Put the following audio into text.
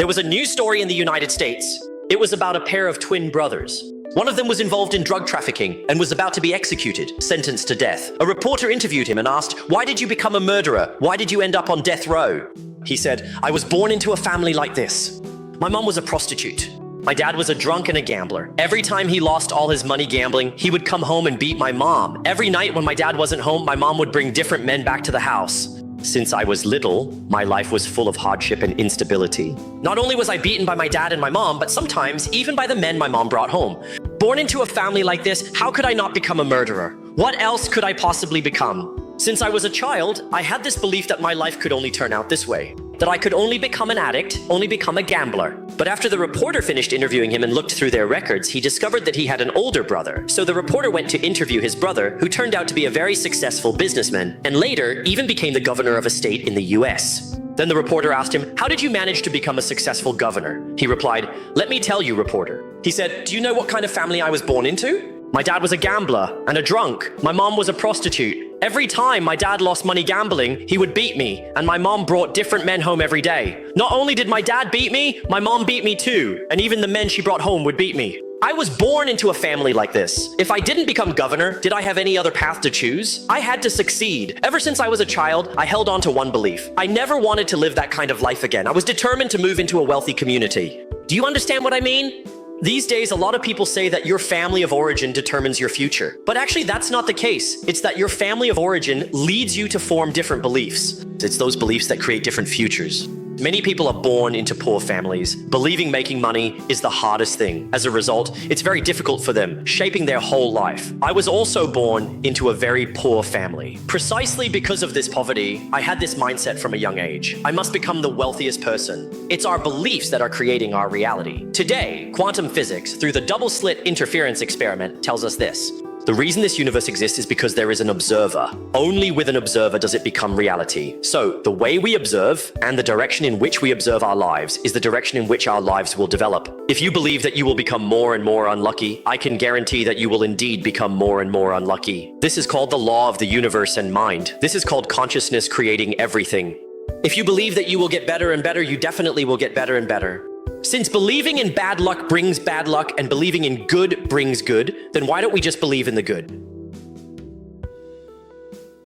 There was a news story in the United States. It was about a pair of twin brothers. One of them was involved in drug trafficking and was about to be executed, sentenced to death. A reporter interviewed him and asked, "Why did you become a murderer? Why did you end up on death row?" He said, "I was born into a family like this. My mom was a prostitute. My dad was a drunk and a gambler. Every time he lost all his money gambling, he would come home and beat my mom. Every night when my dad wasn't home, my mom would bring different men back to the house. Since I was little, my life was full of hardship and instability. Not only was I beaten by my dad and my mom, but sometimes even by the men my mom brought home. Born into a family like this, how could I not become a murderer? What else could I possibly become? Since I was a child, I had this belief that my life could only turn out this way, that I could only become an addict, only become a gambler." But after the reporter finished interviewing him and looked through their records, he discovered that he had an older brother. So the reporter went to interview his brother, who turned out to be a very successful businessman, and later even became the governor of a state in the US. Then the reporter asked him, "How did you manage to become a successful governor?" He replied, "Let me tell you, reporter." He said, "Do you know what kind of family I was born into? My dad was a gambler and a drunk. My mom was a prostitute. Every time my dad lost money gambling, he would beat me, and my mom brought different men home every day. Not only did my dad beat me, my mom beat me too, and even the men she brought home would beat me. I was born into a family like this. If I didn't become governor, did I have any other path to choose? I had to succeed. Ever since I was a child, I held on to one belief. I never wanted to live that kind of life again. I was determined to move into a wealthy community. Do you understand what I mean? These days, a lot of people say that your family of origin determines your future. But actually, that's not the case. It's that your family of origin leads you to form different beliefs. It's those beliefs that create different futures. Many people are born into poor families, believing making money is the hardest thing. As a result, it's very difficult for them, shaping their whole life. I was also born into a very poor family. Precisely because of this poverty, I had this mindset from a young age. I must become the wealthiest person. It's our beliefs that are creating our reality. Today, quantum physics, through the double-slit interference experiment, tells us this. The reason this universe exists is because there is an observer. Only with an observer does it become reality. So, the way we observe and the direction in which we observe our lives is the direction in which our lives will develop. If you believe that you will become more and more unlucky, I can guarantee that you will indeed become more and more unlucky. This is called the law of the universe and mind. This is called consciousness creating everything. If you believe that you will get better and better, you definitely will get better and better. Since believing in bad luck brings bad luck and believing in good brings good, then why don't we just believe in the good?